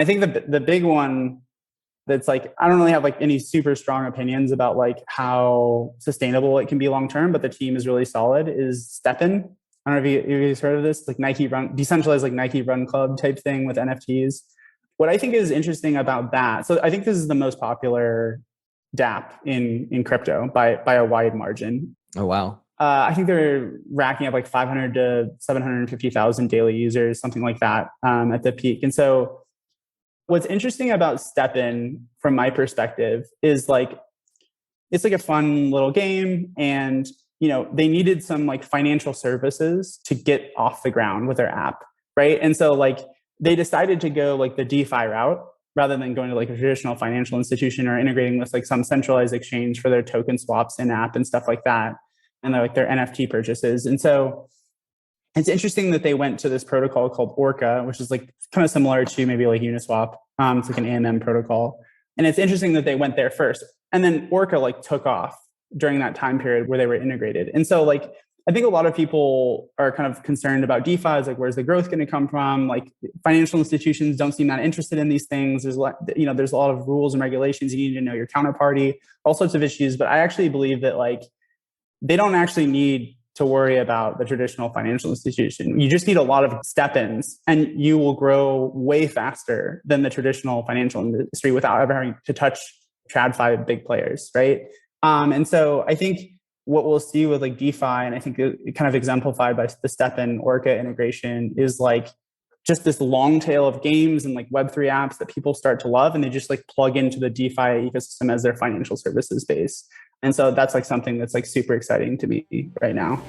I think the big one that's like, I don't really have like any super strong opinions about like how sustainable it can be long term, but the team is really solid, is STEPN. I don't know if you've heard of this, like Nike Run, decentralized like Nike Run Club type thing with NFTs. What I think is interesting about that, so I think this is the most popular DApp in crypto by a wide margin. Oh, wow. I think they're racking up like 500 to 750,000 daily users, something like that, at the peak. And so what's interesting about STEPN from my perspective is like, it's like a fun little game, and they needed some like financial services to get off the ground with their app, right? And so like they decided to go like the DeFi route rather than going to like a traditional financial institution or integrating with like some centralized exchange for their token swaps in app and stuff like that, and like their NFT purchases. And so it's interesting that they went to this protocol called Orca, which is like kind of similar to maybe like Uniswap. It's like an AMM protocol. And it's interesting that they went there first. And then Orca like took off during that time period where they were integrated. And so like, I think a lot of people are kind of concerned about DeFi. It's like, where's the growth going to come from? Like financial institutions don't seem that interested in these things. There's there's a lot of rules and regulations. You need to know your counterparty, all sorts of issues. But I actually believe that like, they don't actually need to worry about the traditional financial institution. You just need a lot of STEPNs, and you will grow way faster than the traditional financial industry without ever having to touch TradFi big players, right? And so I think what we'll see with like DeFi, and I think it kind of exemplified by the STEPN Orca integration, is like just this long tail of games and like Web3 apps that people start to love, and they just like plug into the DeFi ecosystem as their financial services base. And so that's like something that's like super exciting to me right now.